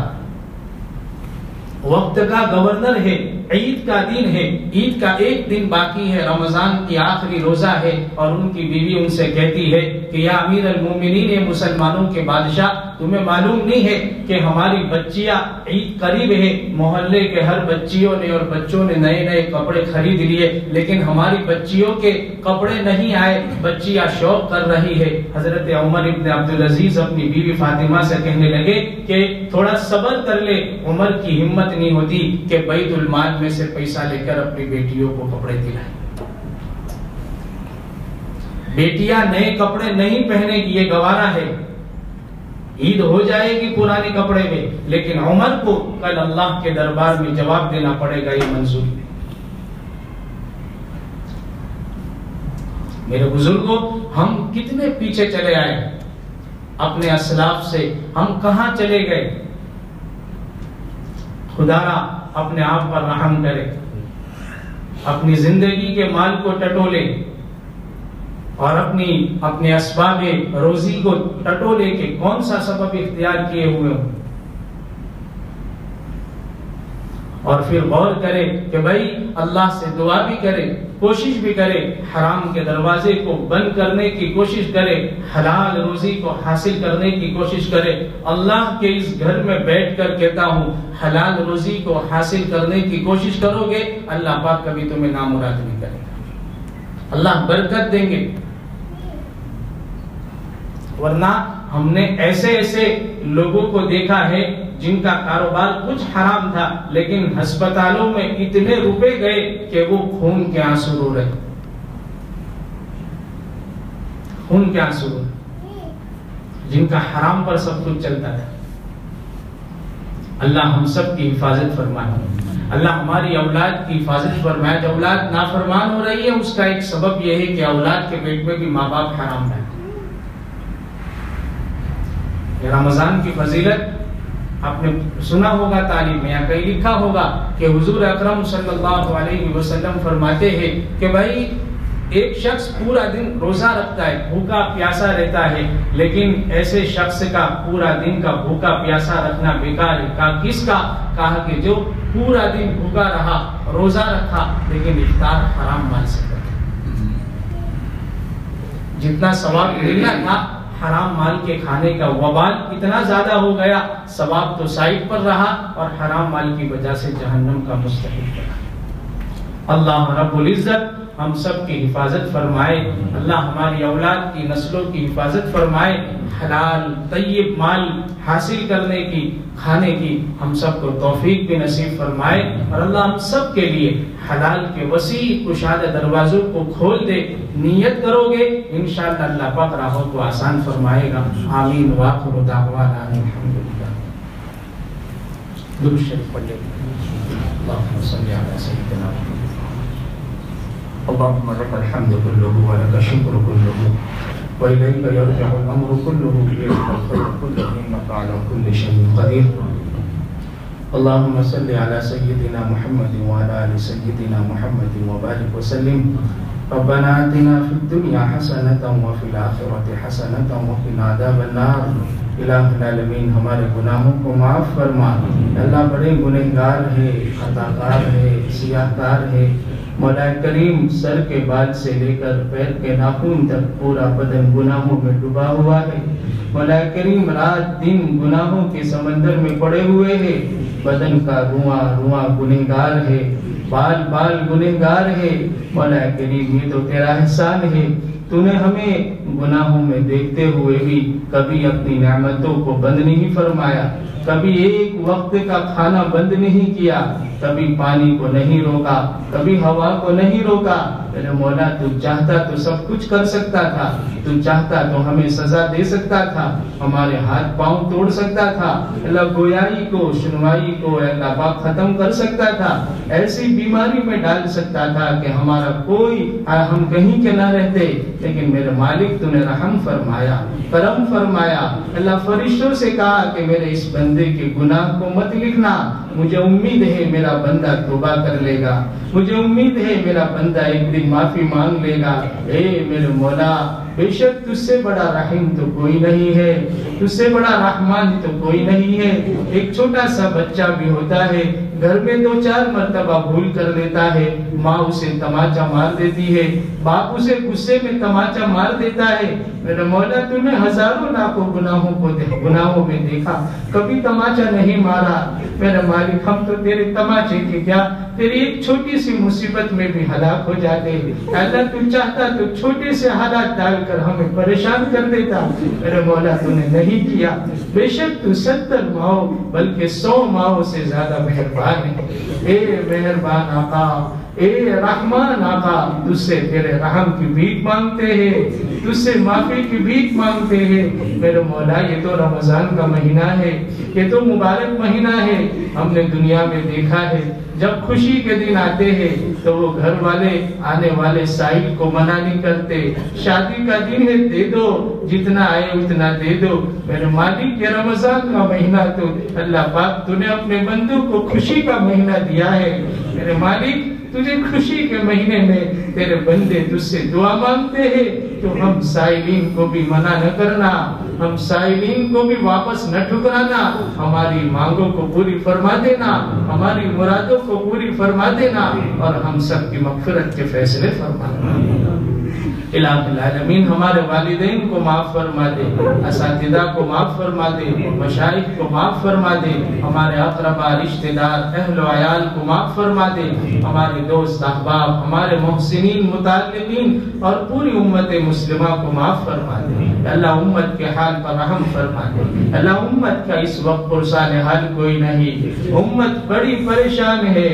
وقت کا گورنر ہے۔ عید کا دن ہے، عید کا ایک دن باقی ہے، رمضان کی آخری روزہ ہے، اور ان کی بیوی ان سے کہتی ہے کہ یا امیر المومنین، مسلمانوں کے بادشاہ، تمہیں معلوم نہیں ہے کہ ہماری بچیاں، عید قریب ہے، محلے کے ہر بچیوں نے اور بچوں نے نئے نئے کپڑے خرید لیے، لیکن ہماری بچیوں کے کپڑے نہیں آئے، بچیاں شوق کر رہی ہے۔ حضرت عمر ابن عبدالعزیز اپنی بیوی فاطمہ سے کہنے لگے کہ تھوڑا صبر کر لے۔ عمر کی ہمت نہیں ہوتی کہ بیت المال میں سے پیسہ لے کر اپنی بیٹیوں کو کپڑے دلائیں۔ بیٹیاں نئے کپڑے نہیں پہنے گی، یہ گوارا ہے، عید ہو جائے گی پرانے کپڑے میں، لیکن عمر کو کل اللہ کے دربار میں جواب دینا پڑے گا، یہ منظور نہیں۔ میرے بزرگوں، ہم کتنے پیچھے چلے آئے اپنے اسلاف سے، ہم کہاں چلے گئے؟ خدا را اپنے آپ پر رحم کرے، اپنی زندگی کے مال کو ٹٹولے اور اپنے اسباب روزی کو ٹٹولے کہ کون سا سبب اختیار کیے ہوئے ہوں، اور پھر غور کرے کہ بھائی اللہ سے دعا بھی کرے، کوشش بھی کرے، حرام کے دروازے کو بند کرنے کی کوشش کرے، حلال روزی کو حاصل کرنے کی کوشش کرے۔ اللہ کے اس گھر میں بیٹھ کر کہتا ہوں، حلال روزی کو حاصل کرنے کی کوشش کرو گے، اللہ پاک کبھی تمہیں نامراد نہیں کرے گا، اللہ برکت دیں گے۔ ورنہ ہم نے ایسے لوگوں کو دیکھا ہے جن کا کاروبار کچھ حرام تھا، لیکن ہسپتالوں میں اتنے روپے گئے کہ وہ خون کے آنسو رو رہے، خون کے آنسو رو رہے، جن کا حرام پر سب کچھ چلتا ہے۔ اللہ ہم سب کی حفاظت فرمائے، اللہ ہماری اولاد کی حفاظت فرمائے۔ جو اولاد نافرمان ہو رہی ہے، اس کا ایک سبب یہ ہے کہ اولاد کے پیٹ میں بھی ماں باپ حرام ہے۔ رمضان کی فضیلت آپ نے سنا ہوگا تعلیم میں، یا کہیں لکھا ہوگا کہ حضور اکرم صلی اللہ علیہ وسلم فرماتے ہیں کہ بھائی ایک شخص پورا دن روزہ رکھتا ہے، بھوکا پیاسا رہتا ہے، لیکن ایسے شخص کا پورا دن کا بھوکا پیاسا رکھنا بیکار ہے۔ کہا کس کا؟ کہا کہ جو پورا دن بھوکا رہا، روزہ رکھا، لیکن افطار حرام مال سے کرا، جتنا ثواب ملنا تھا حرام مال کے کھانے کا وبال اتنا زیادہ ہو گیا، ثواب تو سائڈ پر رہا اور حرام مال کی وجہ سے جہنم کا مستحق بنا۔ اللہ رب العزت ہم سب کی حفاظت فرمائے، اللہ ہماری اولاد کی نسلوں کی حفاظت فرمائے، حلال طیب مال حاصل کرنے کی، کھانے کی ہم سب کو توفیق بھی نصیب فرمائے، اور اللہ ہم سب کے لیے حلال کے وسیع کشادہ دروازوں کو کھول دے۔ نیت کرو گے انشاءاللہ اللہ پاک راہوں کو آسان فرمائے گا۔ آمین وآخر دعوانا الحمدللہ۔ درود شریف پڑھ لیں۔ اللہم صلی علی سیدنا محمد۔ اللهم لك الحمد كله ولك الشكر كله وإليك يرجع الأمر كله بيدك الخير كله إنك على كل شيء قدير اللهم صل على سيدنا محمد وعلى آل سيدنا محمد وبارك وسلم. ربنا آتنا في الدنيا حسنة وفي الآخرة حسنة وقنا عذاب النار. الہ العالمین ہمارے گناہوں کو معاف فرما. اللہ بڑے گنہگار ہے، خطا کار ہے، سیاہ کار ہے. مولا کریم سر کے بال سے لے کر پیر کے ناخن تک پورا بدن گناہوں میں ڈوبا ہوا ہے. مولا کریم رات دن گناہوں کے سمندر میں پڑے ہوئے ہیں. بدن کا رواں رواں گنہگار ہے، بال بال گنہگار ہے. مولا کریم یہ تو تیرا احسان ہے، تو نے ہمیں گناہوں میں دیکھتے ہوئے بھی کبھی اپنی نعمتوں کو بند نہیں فرمایا، کبھی ایک وقت کا کھانا بند نہیں کیا، کبھی پانی کو نہیں روکا، کبھی ہوا کو نہیں روکا. میرے مولا تو چاہتا تو سب کچھ کر سکتا تھا، تو چاہتا تو ہمیں سزا دے سکتا تھا، ہمارے ہاتھ پاؤں توڑ سکتا تھا، اللہ گویائی کو سنوائی کو اللہ پاک ختم کر سکتا تھا، ایسی بیماری میں ڈال سکتا تھا کہ ہمارا کوئی ہم کہیں کے نہ رہتے. لیکن میرے مالک تو نے رحم فرمایا، کرم فرمایا. اللہ فرشتوں سے کہا کہ میرے اس بندے کے گناہ کو مت لکھنا، مجھے امید ہے میرا بندہ توبہ کر لے گا، مجھے امید ہے میرا بندہ ایک دن معافی مانگ لے گا. اے میرے مولا بے شک تجھ سے بڑا رحیم تو کوئی نہیں ہے، تجھ سے بڑا رحمان تو کوئی نہیں ہے. ایک چھوٹا سا بچہ بھی ہوتا ہے، گھر میں 2-4 مرتبہ بھول کر لیتا ہے، ماں اسے تماچا مار دیتی ہے، باپ اسے غصے میں تماچا مار دیتا ہے. میرے مولا تو نے ہزاروں لاکھوں گناہوں میں دیکھا، کبھی تماچا نہیں مارا. میرے مالک ہم تو تیرے تماچے کے کیا، تیری ایک چھوٹی سی مصیبت میں بھی ہلاک ہو جاتے. اللہ تو چاہتا تو چھوٹے سے حالات ڈال کر ہمیں پریشان کر دیتا. میرے مولا تو نے نہیں کیا. بے شک تو 70 ماؤں بلکہ 100 ماؤں سے زیادہ مہربان ہے. اے مہربان آقا، اے رحمان آقا، تجھ سے تیرے رحم کی بھیک مانگتے ہیں، تجھ سے معافی کی بھیک مانگتے ہیں. میرے مولا یہ تو رمضان کا مہینہ ہے، یہ تو مبارک مہینہ ہے. ہم نے دنیا میں دیکھا ہے جب خوشی کے دن آتے ہیں تو وہ گھر والے آنے والے سائل کو منع نہیں کرتے. شادی کا دن ہے، دے دو جتنا آئے اتنا دے دو. میرے مالک یہ رمضان کا مہینہ تو اللہ پاک تو نے اپنے بندوں کو خوشی کا مہینہ دیا ہے. میرے مالک تجھے خوشی کے مہینے میں تیرے بندے تجھ سے دعا مانگتے ہیں تو ہم سائلین کو بھی منع نہ کرنا، ہم سائلین کو بھی واپس نہ ٹھکرانا. ہماری مانگوں کو پوری فرما دینا، ہماری مرادوں کو پوری فرما دینا اور ہم سب کی مغفرت کے فیصلے فرمانا. الہ العالمین ہمارے والدین کو معاف فرما دے، اساتذہ کو معاف فرما دے، مشائخ کو معاف فرما دے، ہمارے اقربا رشتہ دار اہل و عیال کو معاف فرما دے، ہمارے دوست احباب، ہمارے محسنین متعلقین اور پوری امت مسلمہ کو معاف فرما دے. اللہ امت کے حال پر رحم فرما دے. اللہ امت کا اس وقت پرسان حال کوئی نہیں، امت بڑی پریشان ہے،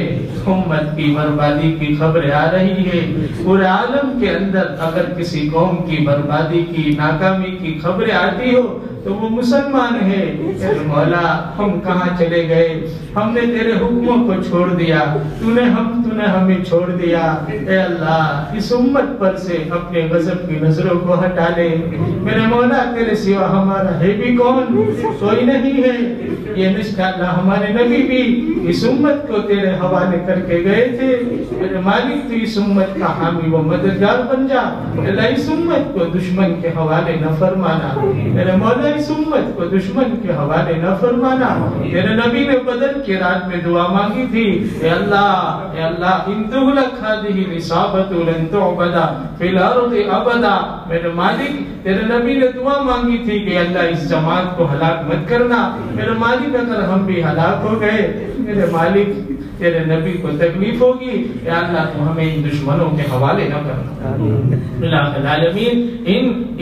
امت کی بربادی کی خبریں آ رہی ہے. پورے عالم کے اندر اگر کسی قوم کی بربادی کی ناکامی کی خبریں آتی ہو تو وہ مسلمان ہے. اے مولا ہم کہاں چلے گئے، ہم نے تیرے حکموں کو چھوڑ دیا، تو نے ہمیں چھوڑ دیا. اے اللہ اس امت پر سے اپنے غضب کی نظروں کو ہٹا لے. میرے مولا تیرے سوا ہمارا ہے بھی کون، کوئی نہیں ہے. یہ نشکالہ ہمارے نبی بھی اس امت کو تیرے حوالے کر کے گئے تھے. میرے مالک تو اس امت کا حامی و مددگار بن جا. اللہ اس امت کو دشمن کے حوالے نہ فرمانا. میرے مولا اس امت کو دشمن کے حوالے نہ فرمانا. میرے نبی نے بدر کی رات میں دعا مانگی تھی، اے اللہ ان تہلک هذه الإصابة لن تعبد فی الارض ابدا. میرے مالک تیرے نبی نے دعا مانگی تھی کہ اللہ اس جماعت کو ہلاک مت کرنا. میرے مالک اگر ہم بھی ہلاک ہو گئے، میرے مالک تیرے نبی کو تکلیف ہوگی. اے اللہ تو ہمیں ان دشمنوں کے حوالے نہ کرنا. الہ العالمین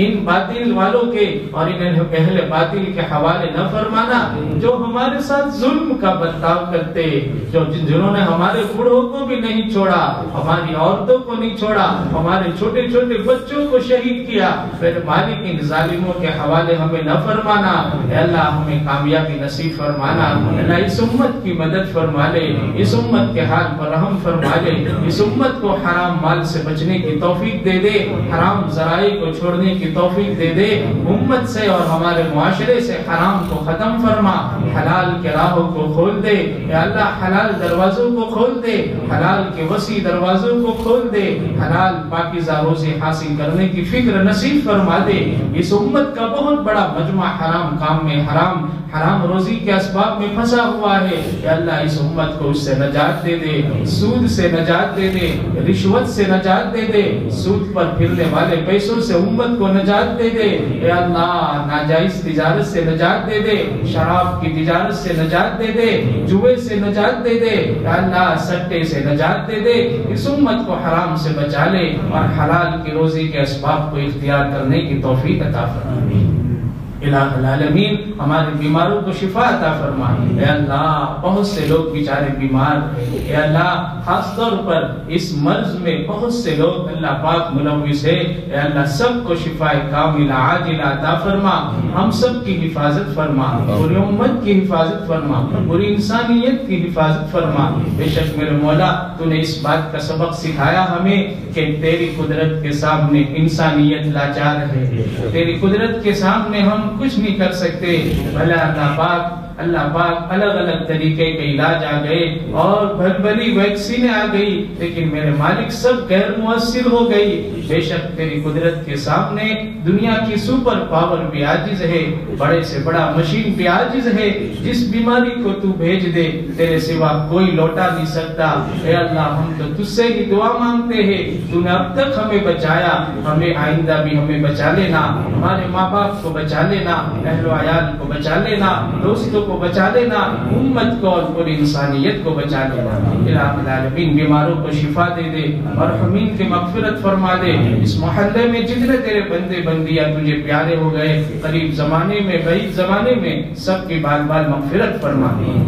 ان باطل والوں کے اور ان اہل باطل کے حوالے نہ فرمانا جو ہمارے ساتھ ظلم کا برتاؤ کرتے، جنہوں نے ہمارے بوڑھوں کو بھی نہیں چھوڑا، ہماری عورتوں کو نہیں چھوڑا، ہمارے چھوٹے چھوٹے بچوں کو شہید کیا. پھر مالک ان ظالموں کے حوالے ہمیں نہ فرمانا. اے اللہ ہمیں کامیابی نصیب فرمانا. اللہ اس امت کی مدد فرما لے، اس امت کے حال پر رحم فرما دے، اس امت کو حرام مال سے بچنے کی توفیق دے دے، حرام ذرائع کو چھوڑنے کی توفیق دے دے، امت سے اور ہمارے معاشرے سے حرام کو ختم فرما، حلال کے راہوں کو کھول دے، یا اللہ حلال دروازوں کو کھول دے، حلال کے وسیع دروازوں کو کھول دے، حلال پاکیزہ روزی حاصل کرنے کی فکر نصیب فرما دے۔ اس امت کا بہت بڑا مجمع حرام کام میں، حرام روزی کے اسباب میں پھنسا ہوا ہے، یا اللہ اس امت کو اس سے نجات دے دے، سود سے نجات دے دے، رشوت سے نجات دے دے، سود پر پھرنے والے پیسوں سے امت کو نجات دے دے، یا اللہ ناجائز تجارت سے نجات دے دے، شراب کی تجارت سے نجات دے دے، جوئے سے نجات دے دے، یا اللہ سٹے سے نجات دے دے، اس امت کو حرام سے بچا لے اور حلال کی روزی کے اسباب کو اختیار کرنے کی توفیق عطا فرما۔ الہ العالمین ہمارے بیماروں کو شفا عطا فرما۔ اے اللہ بہت سے لوگ بیچارے بیمار ہیں، اے اللہ خاص طور پر اس مرض میں بہت سے لوگ اللہ پاک ملوث ہے، اے اللہ سب کو شفا کاملہ عاجلہ عطا فرما، ہم سب کی حفاظت فرما، پوری امت کی حفاظت فرما، پوری انسانیت کی حفاظت فرما۔ بے شک میرے مولا تو نے اس بات کا سبق سکھایا ہمیں کہ تیری قدرت کے سامنے انسانیت لاچار ہے، تیری قدرت کے سامنے ہم کچھ نہیں کر سکتے۔ بھلا اللہ پاک الگ الگ طریقے کے علاج آ گئے اور بھلی ویکسینیں آ گئی، لیکن میرے مالک سب غیر مؤثر ہو گئی۔ بے شک تیری قدرت کے سامنے دنیا کی سپر پاور بھی عاجز ہے، بڑے سے بڑا مشین بھی عاجز ہے۔ جس بیماری کو تو بھیج دے تیرے سوا کوئی لوٹا نہیں سکتا۔ اے اللہ ہم تو تجھ سے ہی دعا مانگتے ہیں، تو نے اب تک ہمیں بچایا، ہمیں آئندہ بھی ہمیں بچا لینا، ہمارے ماں باپ کو بچا لینا، اہل و عیال کو بچا لینا، دوستوں کو بچا لینا، امت کو اور پوری انسانیت کو بچا لینا۔ الہ العالمین بیماروں کو شفا دے دے اور مرحومین کی مغفرت فرما دے۔ اس محلے میں جتنے تیرے بندے بندیاں تجھے پیارے ہو گئے، قریب زمانے میں بعید زمانے میں، سب کی بال بال مغفرت فرما دے۔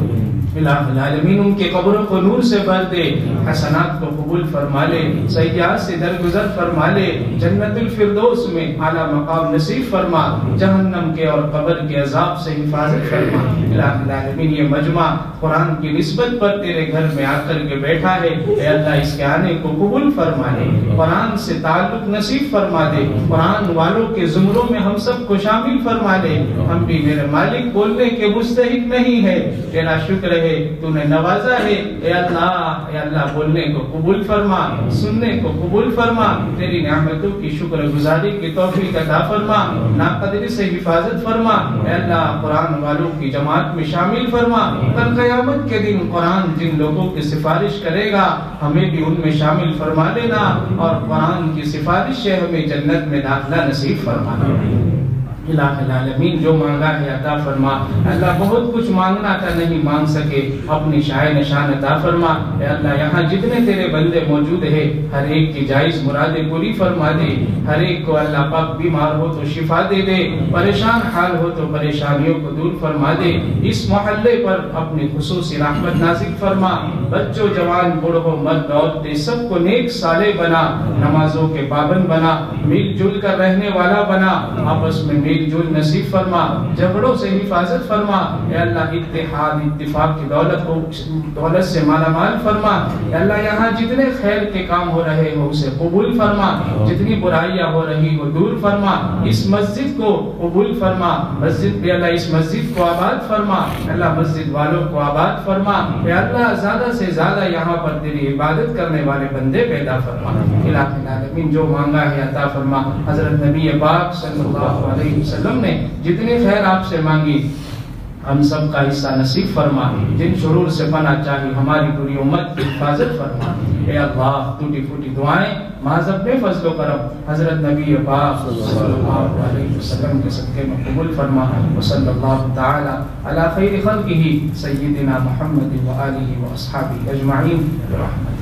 الہ العالمین ان کے قبروں کو نور سے بھر دے، حسنات کو قبول فرما لے، سیئات سے درگزر فرما لے، جنت الفردوس میں اعلیٰ مقام نصیب فرما، جہنم کے اور قبر کے عذاب سے حفاظت فرما۔ الہ العالمین یہ مجمع قرآن کی نسبت پر تیرے گھر میں آ کر کے بیٹھا ہے، اے اللہ اس کے آنے کو قبول فرما لے، قرآن سے تعلق نصیب فرما دے، قرآن والوں کے زمروں میں ہم سب کو شامل فرما لے۔ ہم بھی میرے مالک بولنے کے مستحق نہیں ہے، تیرا شکر ہے تو نے نوازا ہے، اے اللہ بولنے کو قبول فرما، سننے کو قبول فرما، تیری نعمتوں کی شکر گزاری کی توفیق عطا فرما، ناقدری سے حفاظت فرما، اے اللہ قرآن والوں کی جماعت میں شامل فرما۔ کل قیامت کے دن قرآن جن لوگوں کی سفارش کرے گا ہمیں بھی ان میں شامل فرما لینا، اور قرآن کی سفارش سے ہمیں جنت میں داخلہ نصیب فرما لینا۔ الہ العالمین جو مانگا ہے عطا فرما، اللہ بہت کچھ مانگنا تھا نہیں مانگ سکے، اپنی شائع نشان عطا فرما۔ اے اللہ یہاں جتنے تیرے بندے موجود ہیں ہر ایک کی جائز مرادیں پوری فرما دے، ہر ایک کو اللہ پاک بیمار ہو تو شفا دے دے، پریشان حال ہو تو پریشانیوں کو دور فرما دے۔ اس محلے پر اپنی خصوصی رحمت نازل فرما، بچوں جوان بوڑھوں مرد عورتیں سب کو نیک صالح بنا، نمازوں کے پابند بنا، مل جل کر رہنے والا بنا، آپس میں میل جول نصیب فرما، جھگڑوں سے حفاظت فرما۔ اے اللہ اتحاد اتفاق کی دولت سے مالا مال فرما۔ اے اللہ یہاں جتنے خیر کے کام ہو رہے ہو اسے قبول فرما، جتنی برائیاں ہو رہی ہو دور فرما، اس مسجد کو قبول فرما، مسجد بھی اللہ اس مسجد کو آباد فرما، اللہ مسجد والوں کو آباد فرما۔ اے اللہ زیادہ سے زیادہ یہاں پر تیری عبادت کرنے والے بندے پیدا فرما۔ الہ العالمین جو مانگا ہے عطا فرما۔ حضرت نبی پاک صلی اللہ علیہ وسلم نے جتنی خیر آپ سے مانگی ہم سب کا حصہ نصیب فرما، جن شرور سے پناہ چاہی ہماری پوری امت کی حفاظت فرما۔ اے اللہ ٹوٹی پھوٹی دعائیں محض اپنے فضل و کرم حضرت نبی پاک صلی اللہ علیہ وسلم کے صدقے میں قبول فرما۔ وصلی اللہ تعالی علی خیر خلقہ سیدنا محمد و آلہ و اصحابہ اجمعین برحمتہ۔